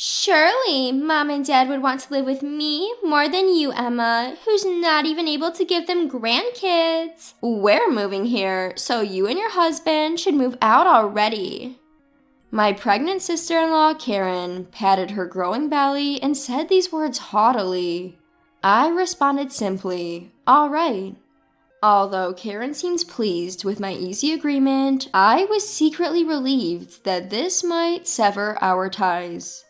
Surely, Mom and Dad would want to live with me more than you, Emma, who's not even able to give them grandkids. We're moving here, so you and your husband should move out already. My pregnant sister-in-law, Karen, patted her growing belly and said these words haughtily. I responded simply, all right. Although Karen seemed pleased with my easy agreement, I was secretly relieved that this might sever our ties.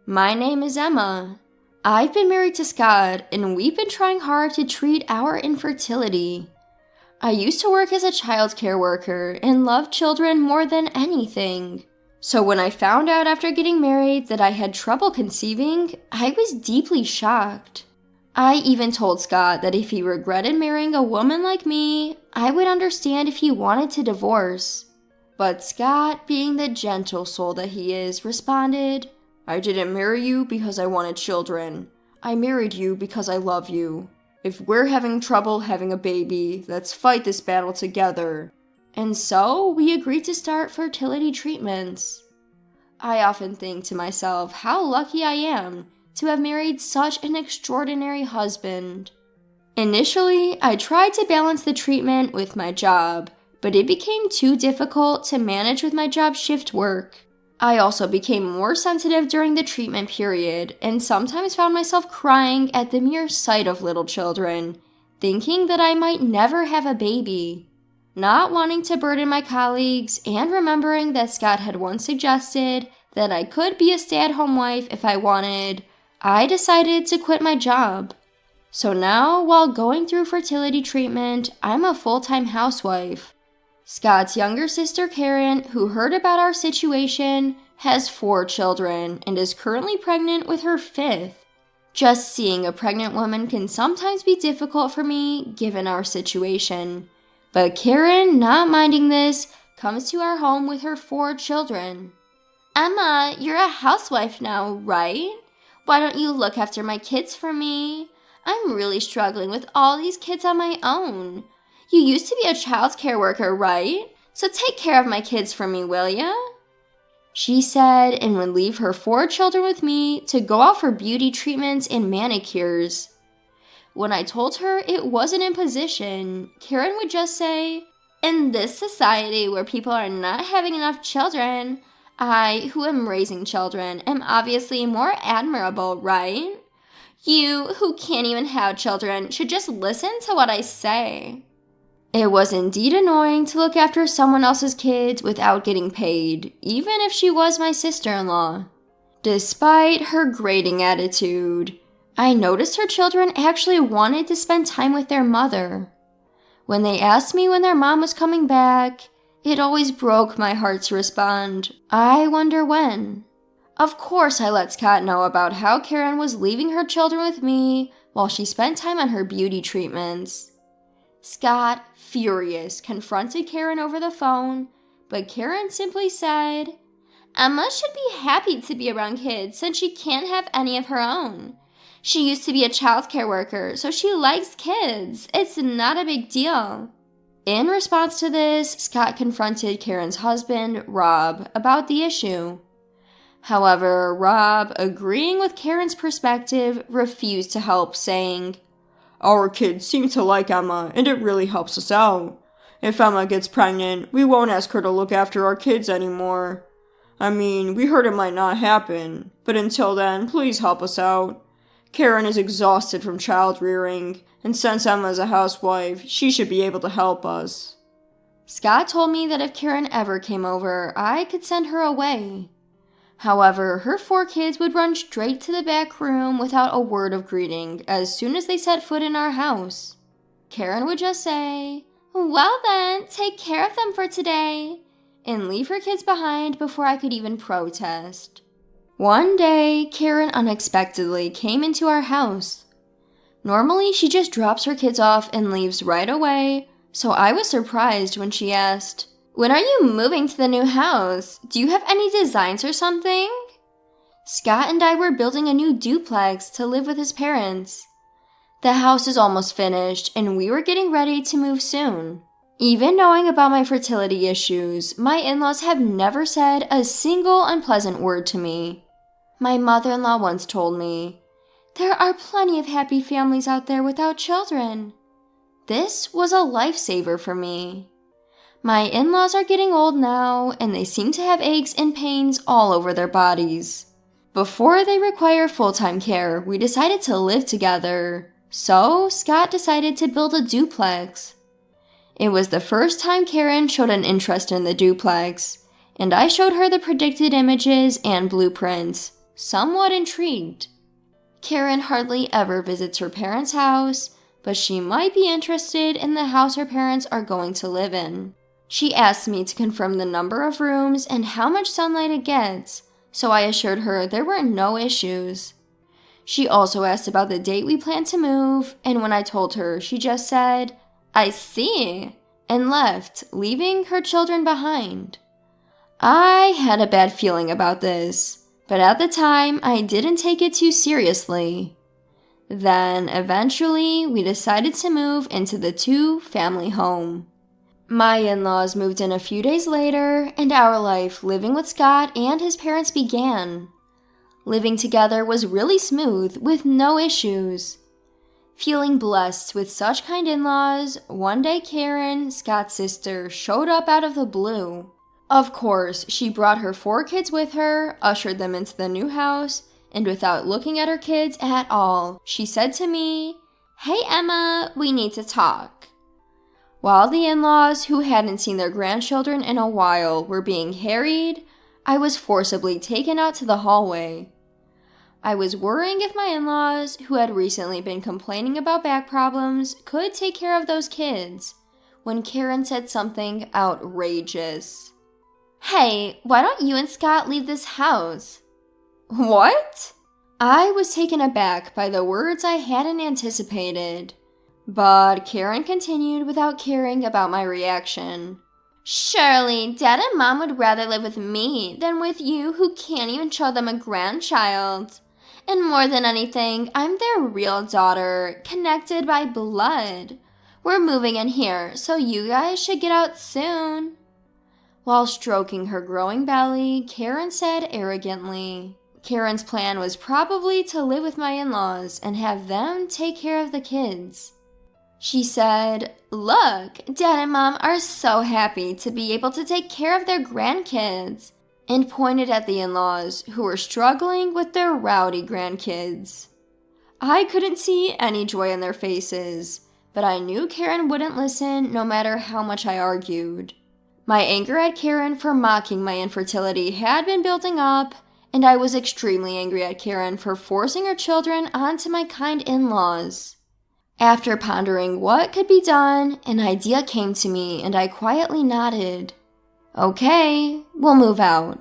My name is Emma. I've been married to Scott, and we've been trying hard to treat our infertility. I used to work as a child care worker and loved children more than anything. So when I found out after getting married that I had trouble conceiving, I was deeply shocked. I even told Scott that if he regretted marrying a woman like me, I would understand if he wanted to divorce. But Scott, being the gentle soul that he is, responded, I didn't marry you because I wanted children. I married you because I love you. If we're having trouble having a baby, let's fight this battle together. And so we agreed to start fertility treatments. I often think to myself how lucky I am to have married such an extraordinary husband. Initially, I tried to balance the treatment with my job, but it became too difficult to manage with my job shift work. I also became more sensitive during the treatment period and sometimes found myself crying at the mere sight of little children, thinking that I might never have a baby. Not wanting to burden my colleagues and remembering that Scott had once suggested that I could be a stay-at-home wife if I wanted, I decided to quit my job. So now, while going through fertility treatment, I'm a full-time housewife. Scott's younger sister Karen, who heard about our situation, has 4 children and is currently pregnant with her 5th. Just seeing a pregnant woman can sometimes be difficult for me, given our situation. But Karen, not minding this, comes to our home with her 4 children. Emma, you're a housewife now, right? Why don't you look after my kids for me? I'm really struggling with all these kids on my own. You used to be a child care worker, right? So take care of my kids for me, will ya? She said and would leave her 4 children with me to go out for beauty treatments and manicures. When I told her it was an imposition, Karen would just say, in this society where people are not having enough children, I, who am raising children, am obviously more admirable, right? You, who can't even have children, should just listen to what I say. It was indeed annoying to look after someone else's kids without getting paid, even if she was my sister-in-law. Despite her grating attitude, I noticed her children actually wanted to spend time with their mother. When they asked me when their mom was coming back, it always broke my heart to respond, I wonder when. Of course I let Scott know about how Karen was leaving her children with me while she spent time on her beauty treatments. Scott, furious, confronted Karen over the phone, but Karen simply said, Emma should be happy to be around kids since she can't have any of her own. She used to be a child care worker, so she likes kids. It's not a big deal. In response to this, Scott confronted Karen's husband, Rob, about the issue. However, Rob, agreeing with Karen's perspective, refused to help, saying, Our kids seem to like Emma, and it really helps us out. If Emma gets pregnant, we won't ask her to look after our kids anymore. I mean, we heard it might not happen, but until then, please help us out. Karen is exhausted from child rearing, and since Emma is a housewife, she should be able to help us. Scott told me that if Karen ever came over, I could send her away. However, her 4 kids would run straight to the back room without a word of greeting as soon as they set foot in our house. Karen would just say, Well then, take care of them for today, and leave her kids behind before I could even protest. One day, Karen unexpectedly came into our house. Normally, she just drops her kids off and leaves right away, so I was surprised when she asked, When are you moving to the new house? Do you have any designs or something? Scott and I were building a new duplex to live with his parents. The house is almost finished, and we were getting ready to move soon. Even knowing about my fertility issues, my in-laws have never said a single unpleasant word to me. My mother-in-law once told me, "There are plenty of happy families out there without children." This was a lifesaver for me. My in-laws are getting old now, and they seem to have aches and pains all over their bodies. Before they require full-time care, we decided to live together. So, Scott decided to build a duplex. It was the first time Karen showed an interest in the duplex, and I showed her the predicted images and blueprints, somewhat intrigued. Karen hardly ever visits her parents' house, but she might be interested in the house her parents are going to live in. She asked me to confirm the number of rooms and how much sunlight it gets, so I assured her there were no issues. She also asked about the date we planned to move, and when I told her, she just said, "I see," and left, leaving her children behind. I had a bad feeling about this, but at the time, I didn't take it too seriously. Then, eventually, we decided to move into the two-family home. My in-laws moved in a few days later, and our life living with Scott and his parents began. Living together was really smooth, with no issues. Feeling blessed with such kind in-laws, one day Karen, Scott's sister, showed up out of the blue. Of course, she brought her 4 kids with her, ushered them into the new house, and without looking at her kids at all, she said to me, "Hey Emma, we need to talk." While the in-laws, who hadn't seen their grandchildren in a while, were being harried, I was forcibly taken out to the hallway. I was worrying if my in-laws, who had recently been complaining about back problems, could take care of those kids, when Karen said something outrageous. "Hey, why don't you and Scott leave this house?" What? I was taken aback by the words I hadn't anticipated. But Karen continued without caring about my reaction. "Surely, Dad and Mom would rather live with me than with you who can't even show them a grandchild. And more than anything, I'm their real daughter, connected by blood. We're moving in here, so you guys should get out soon." While stroking her growing belly, Karen said arrogantly. Karen's plan was probably to live with my in-laws and have them take care of the kids. She said, "Look, Dad and Mom are so happy to be able to take care of their grandkids," and pointed at the in-laws who were struggling with their rowdy grandkids. I couldn't see any joy in their faces, but I knew Karen wouldn't listen no matter how much I argued. My anger at Karen for mocking my infertility had been building up, and I was extremely angry at Karen for forcing her children onto my kind in-laws. After pondering what could be done, an idea came to me and I quietly nodded. "Okay, we'll move out."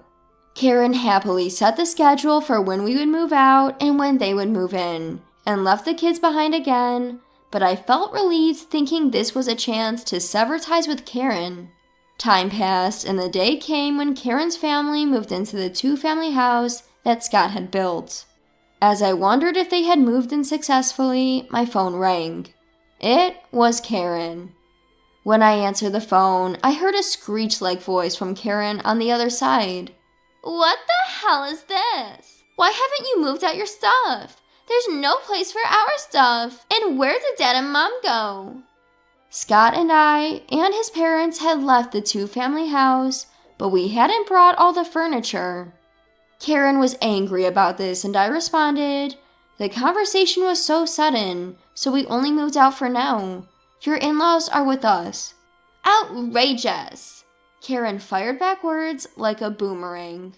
Karen happily set the schedule for when we would move out and when they would move in, and left the kids behind again, but I felt relieved thinking this was a chance to sever ties with Karen. Time passed and the day came when Karen's family moved into the two-family house that Scott had built. As I wondered if they had moved in successfully, my phone rang. It was Karen. When I answered the phone, I heard a screech-like voice from Karen on the other side. "What the hell is this? Why haven't you moved out your stuff? There's no place for our stuff. And where did Dad and Mom go?" Scott and I and his parents had left the two-family house, but we hadn't brought all the furniture. Karen was angry about this and I responded, "The conversation was so sudden, so we only moved out for now. Your in-laws are with us." "Outrageous!" Karen fired back words like a boomerang.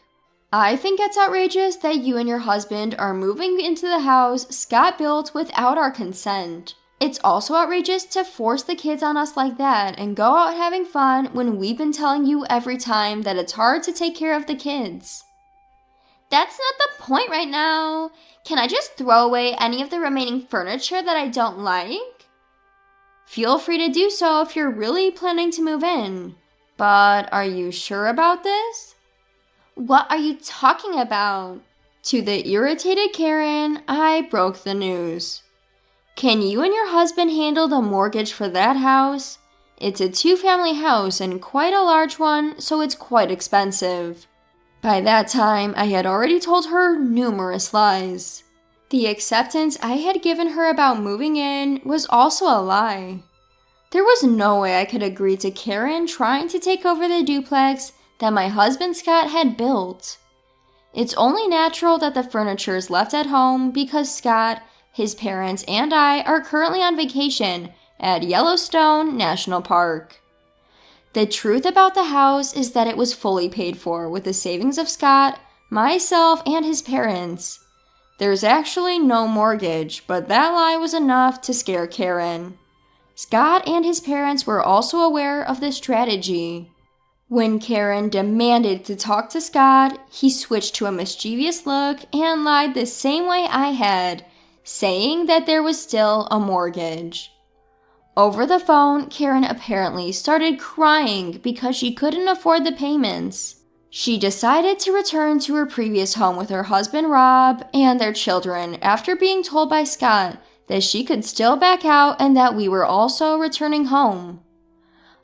"I think it's outrageous that you and your husband are moving into the house Scott built without our consent. It's also outrageous to force the kids on us like that and go out having fun when we've been telling you every time that it's hard to take care of the kids." "That's not the point right now. Can I just throw away any of the remaining furniture that I don't like?" "Feel free to do so if you're really planning to move in. But are you sure about this?" "What are you talking about?" To the irritated Karen, I broke the news. "Can you and your husband handle the mortgage for that house? It's a two-family house and quite a large one, so it's quite expensive." By that time, I had already told her numerous lies. The acceptance I had given her about moving in was also a lie. There was no way I could agree to Karen trying to take over the duplex that my husband Scott had built. It's only natural that the furniture is left at home because Scott, his parents, and I are currently on vacation at Yellowstone National Park. The truth about the house is that it was fully paid for with the savings of Scott, myself, and his parents. There's actually no mortgage, but that lie was enough to scare Karen. Scott and his parents were also aware of this strategy. When Karen demanded to talk to Scott, he switched to a mischievous look and lied the same way I had, saying that there was still a mortgage. Over the phone, Karen apparently started crying because she couldn't afford the payments. She decided to return to her previous home with her husband Rob and their children after being told by Scott that she could still back out and that we were also returning home.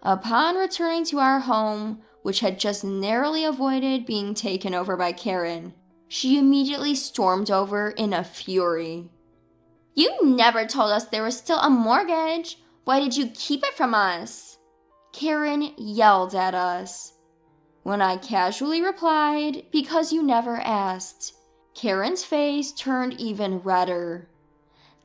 Upon returning to our home, which had just narrowly avoided being taken over by Karen, she immediately stormed over in a fury. "You never told us there was still a mortgage. Why did you keep it from us?" Karen yelled at us. When I casually replied, "Because you never asked," Karen's face turned even redder.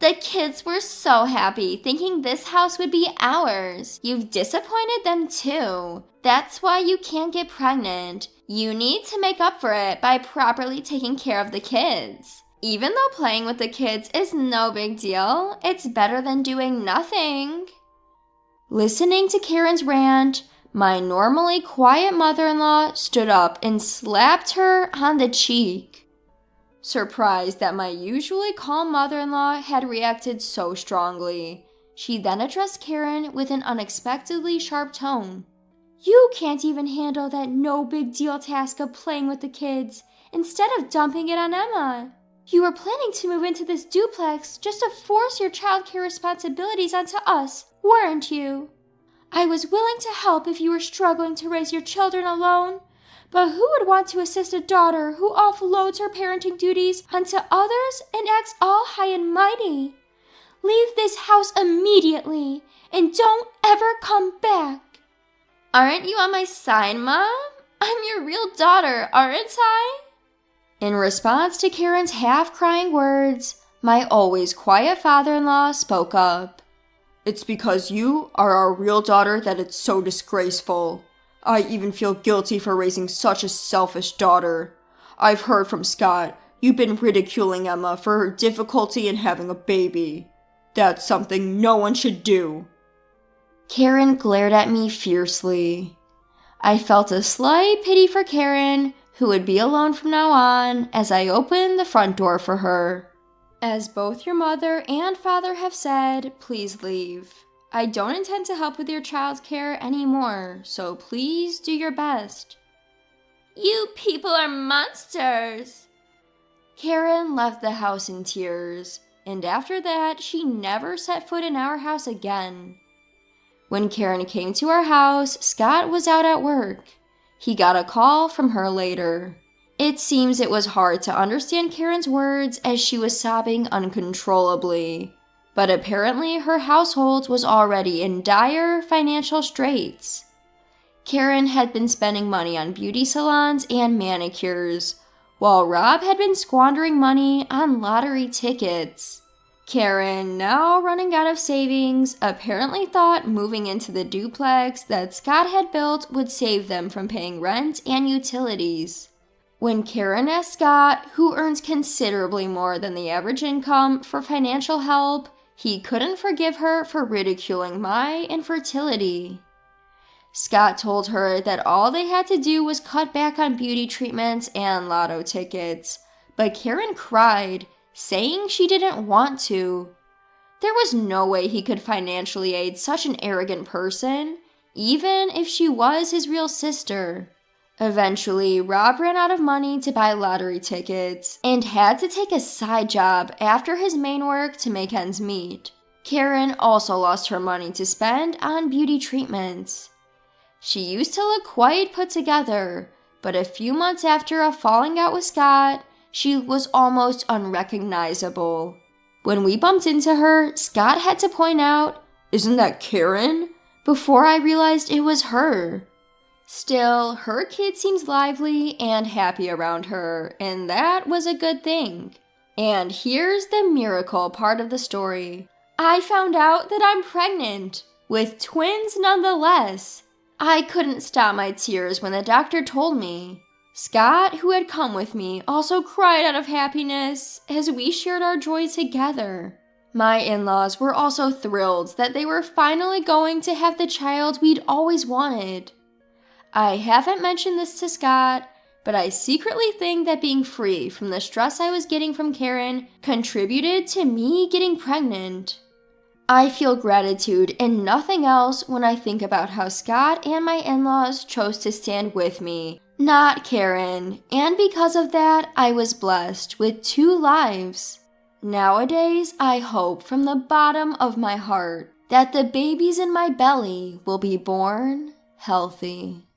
"The kids were so happy thinking this house would be ours. You've disappointed them too. That's why you can't get pregnant. You need to make up for it by properly taking care of the kids. Even though playing with the kids is no big deal, it's better than doing nothing." Listening to Karen's rant, my normally quiet mother-in-law stood up and slapped her on the cheek. Surprised that my usually calm mother-in-law had reacted so strongly, she then addressed Karen with an unexpectedly sharp tone. "You can't even handle that no big deal task of playing with the kids instead of dumping it on Emma. You were planning to move into this duplex just to force your childcare responsibilities onto us, weren't you? I was willing to help if you were struggling to raise your children alone, but who would want to assist a daughter who offloads her parenting duties onto others and acts all high and mighty? Leave this house immediately and don't ever come back." "Aren't you on my side, Mom? I'm your real daughter, aren't I?" In response to Karen's half-crying words, my always quiet father-in-law spoke up. "It's because you are our real daughter that it's so disgraceful. I even feel guilty for raising such a selfish daughter. I've heard from Scott you've been ridiculing Emma for her difficulty in having a baby. That's something no one should do." Karen glared at me fiercely. I felt a slight pity for Karen, who would be alone from now on, as I opened the front door for her. "As both your mother and father have said, please leave. I don't intend to help with your child's care anymore, so please do your best." "You people are monsters!" Karen left the house in tears, and after that, she never set foot in our house again. When Karen came to our house, Scott was out at work. He got a call from her later. It seems it was hard to understand Karen's words as she was sobbing uncontrollably, but apparently her household was already in dire financial straits. Karen had been spending money on beauty salons and manicures, while Rob had been squandering money on lottery tickets. Karen, now running out of savings, apparently thought moving into the duplex that Scott had built would save them from paying rent and utilities. When Karen asked Scott, who earns considerably more than the average income, for financial help, he couldn't forgive her for ridiculing my infertility. Scott told her that all they had to do was cut back on beauty treatments and lotto tickets, but Karen cried, saying she didn't want to. There was no way he could financially aid such an arrogant person, even if she was his real sister. Eventually, Rob ran out of money to buy lottery tickets and had to take a side job after his main work to make ends meet. Karen also lost her money to spend on beauty treatments. She used to look quite put together, But a few months after a falling out with Scott, she was almost unrecognizable. When we bumped into her, Scott had to point out, "Isn't that Karen?" before I realized it was her. Still, her kid seems lively and happy around her, and that was a good thing. And here's the miracle part of the story. I found out that I'm pregnant, with twins nonetheless. I couldn't stop my tears when the doctor told me. Scott, who had come with me, also cried out of happiness as we shared our joy together. My in-laws were also thrilled that they were finally going to have the child we'd always wanted. I haven't mentioned this to Scott, but I secretly think that being free from the stress I was getting from Karen contributed to me getting pregnant. I feel gratitude and nothing else when I think about how Scott and my in-laws chose to stand with me, not Karen, and because of that, I was blessed with 2 lives. Nowadays, I hope from the bottom of my heart that the babies in my belly will be born healthy.